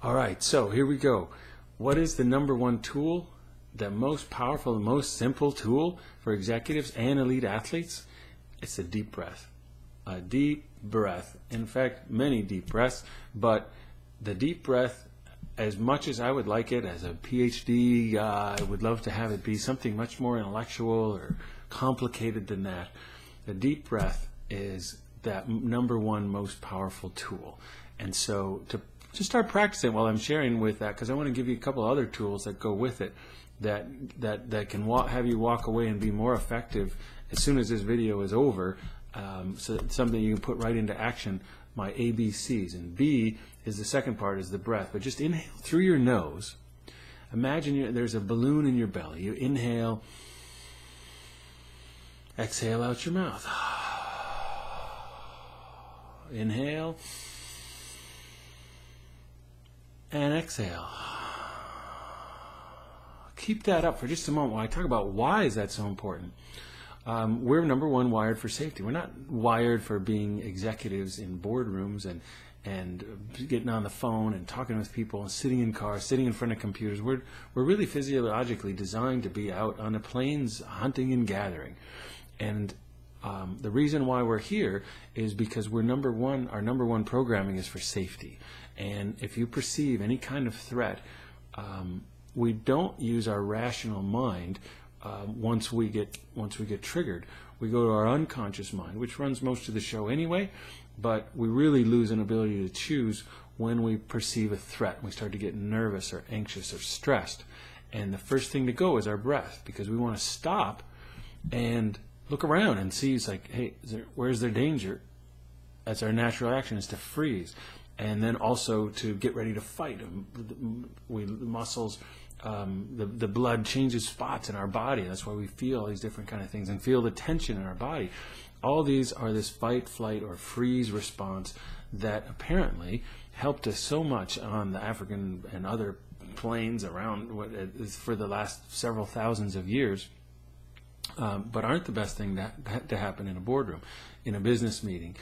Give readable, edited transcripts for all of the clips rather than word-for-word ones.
All right, so here we go. What is the number one tool, the most powerful, the most simple tool for executives and elite athletes? It's a deep breath. A deep breath. In fact, many deep breaths, but the deep breath, as much as I would like it as a PhD, I would love to have it be something much more intellectual or complicated than that. The deep breath is that number one most powerful tool. And so to just start practicing while I'm sharing with that, because I want to give you a couple other tools that go with it that can have you walk away and be more effective as soon as this video is over. So it's something you can put right into action, my ABCs. And B is the second part, is the breath. But just inhale through your nose. Imagine there's a balloon in your belly. You inhale, exhale out your mouth. Inhale and exhale. Keep that up for just a moment while I talk about why is that so important. We're number one wired for safety. We're not wired for being executives in boardrooms and getting on the phone and talking with people and sitting in cars, sitting in front of computers. We're really physiologically designed to be out on the plains hunting and gathering. And the reason why we're here is because our number one programming is for safety. And if you perceive any kind of threat, we don't use our rational mind once we get triggered. We go to our unconscious mind, which runs most of the show anyway, but we really lose an ability to choose when we perceive a threat. We start to get nervous or anxious or stressed. And the first thing to go is our breath, because we want to stop and look around and see, it's like, hey, where's there danger? That's our natural action, is to freeze. And then also to get ready to fight. The blood changes spots in our body. That's why we feel these different kind of things and feel the tension in our body. All these are this fight, flight, or freeze response that apparently helped us so much on the African and other plains around for the last several thousands of years, but aren't the best thing to happen in a boardroom, in a business meeting.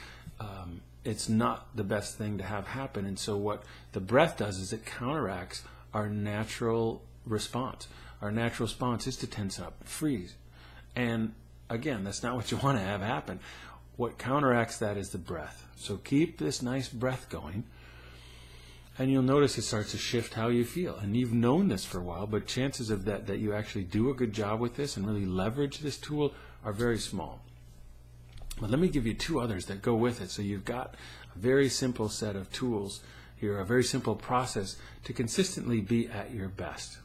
It's not the best thing to have happen. And so what the breath does is it counteracts our natural response. Our natural response is to tense up, freeze. And again, that's not what you want to have happen. What counteracts that is the breath. So keep this nice breath going, and you'll notice it starts to shift how you feel. And you've known this for a while, but chances of that you actually do a good job with this and really leverage this tool are very small. But let me give you two others that go with it. So you've got a very simple set of tools here, a very simple process to consistently be at your best.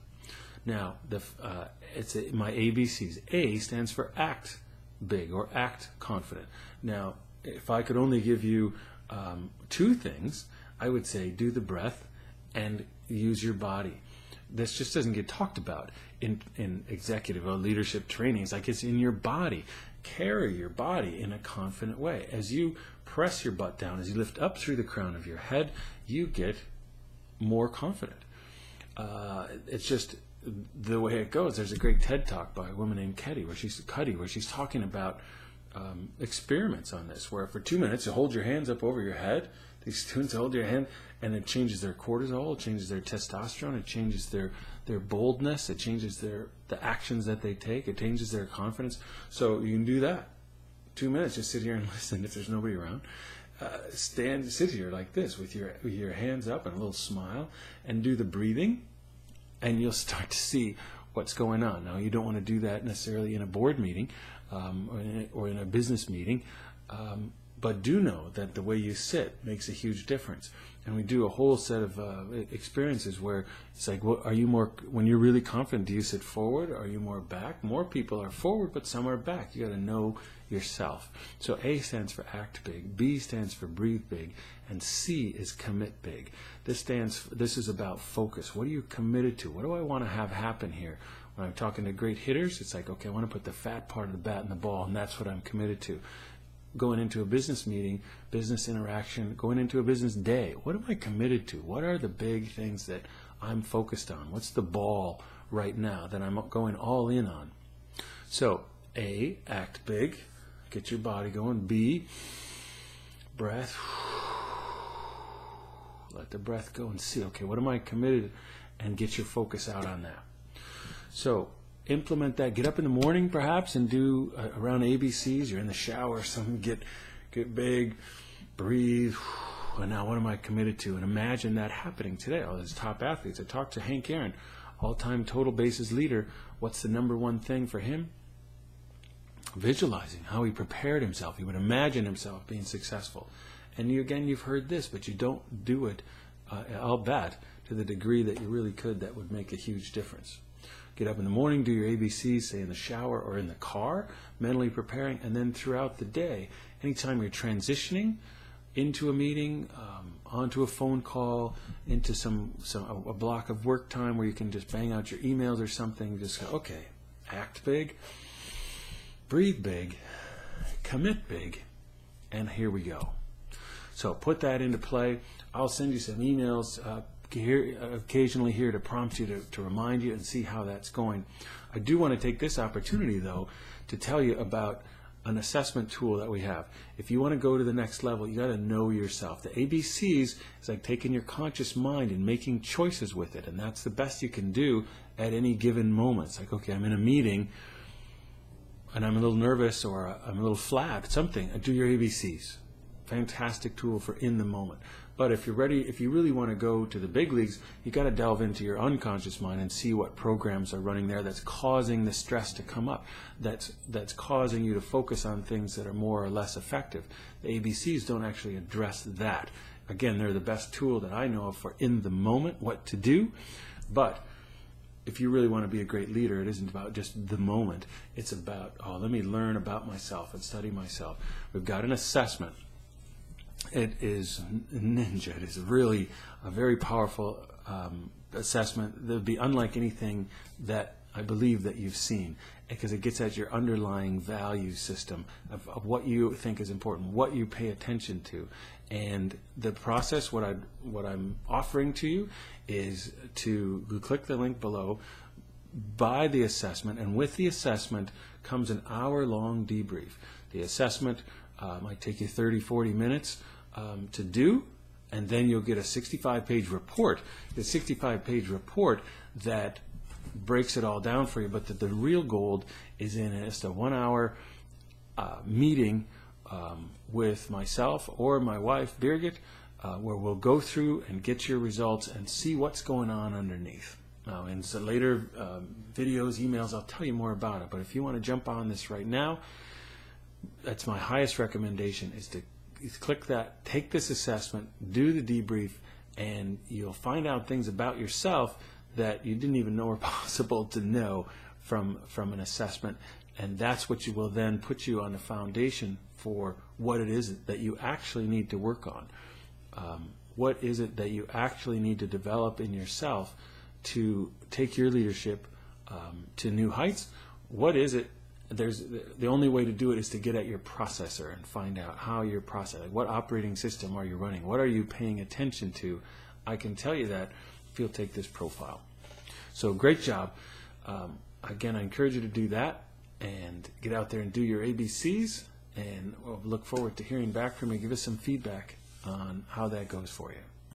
Now, my ABCs. A stands for act big or act confident. Now, if I could only give you two things, I would say do the breath and use your body. This just doesn't get talked about in executive or leadership trainings. Like, it's in your body. Carry your body in a confident way. As you press your butt down, as you lift up through the crown of your head, you get more confident. It's just the way it goes. There's a great TED Talk by a woman named Cuddy, where she's talking about experiments on this, where for 2 minutes you hold your hands up over your head. These students hold your hand, and it changes their cortisol, it changes their testosterone, it changes their boldness, it changes the actions that they take, it changes their confidence. So you can do that. 2 minutes, just sit here and listen if there's nobody around. Sit here like this with your hands up and a little smile, and do the breathing, and you'll start to see what's going on. Now, you don't want to do that necessarily in a board meeting or in a business meeting, but do know that the way you sit makes a huge difference. And we do a whole set of experiences where it's like, are you more, when you're really confident, do you sit forward? Are you more back? More people are forward, but some are back. You got to know yourself. So A stands for act big, B stands for breathe big, and C is commit big. This is about focus. What are you committed to? What do I want to have happen here? When I'm talking to great hitters, it's like, okay, I want to put the fat part of the bat in the ball, and that's what I'm committed to. Going into a business meeting, business interaction, going into a business day, what am I committed to? What are the big things that I'm focused on? What's the ball right now that I'm going all in on? So, A, act big, get your body going. B, breath. Let the breath go and see, okay, what am I committed? And get your focus out on that. So implement that. Get up in the morning perhaps and do around ABCs. You're in the shower, something, get big, breathe. And now what am I committed to? And imagine that happening today. All these top athletes. I talked to Hank Aaron, all-time total bases leader. What's the number one thing for him? Visualizing how he prepared himself. He would imagine himself being successful. And you've heard this, but you don't do it, I'll bet, to the degree that you really could. That would make a huge difference. Get up in the morning, do your ABCs, say in the shower or in the car, mentally preparing, and then throughout the day, anytime you're transitioning into a meeting, onto a phone call, into a block of work time where you can just bang out your emails or something, just go, okay, act big, breathe big, commit big, and here we go. So put that into play. I'll send you some emails occasionally here to prompt you, to remind you and see how that's going. I do want to take this opportunity, though, to tell you about an assessment tool that we have. If you want to go to the next level, you got to know yourself. The ABCs is like taking your conscious mind and making choices with it, and that's the best you can do at any given moment. It's like, okay, I'm in a meeting and I'm a little nervous or I'm a little flat, something. Do your ABCs. Fantastic tool for in the moment. But if you're ready, if you really want to go to the big leagues, you got to delve into your unconscious mind and see what programs are running there that's causing the stress to come up, that's causing you to focus on things that are more or less effective. The ABCs don't actually address that. Again, they're the best tool that I know of for in the moment, what to do. But if you really want to be a great leader, it isn't about just the moment. It's about, let me learn about myself and study myself. We've got an assessment. It is Ninja. It is really a very powerful assessment that would be unlike anything that I believe that you've seen, because it gets at your underlying value system of what you think is important, what you pay attention to. And the process, what I'm offering to you is to click the link below, buy the assessment, and with the assessment comes an hour-long debrief. The assessment might take you 30, 40 minutes to do, and then you'll get a 65-page report. The 65-page report that breaks it all down for you, but the real gold is in just a 1-hour meeting with myself or my wife, Birgit, where we'll go through and get your results and see what's going on underneath. Now, in some later videos, emails, I'll tell you more about it, but if you want to jump on this right now, that's my highest recommendation, is to click that, take this assessment, do the debrief, and you'll find out things about yourself that you didn't even know were possible to know from an assessment. And that's what you will then put you on the foundation for what it is that you actually need to work on. What is it that you actually need to develop in yourself to take your leadership to new heights? What is it? The only way to do it is to get at your processor and find out how you're processing. What operating system are you running? What are you paying attention to? I can tell you that if you'll take this profile. So great job. Again, I encourage you to do that and get out there and do your ABCs, and we'll look forward to hearing back from you. Give us some feedback on how that goes for you.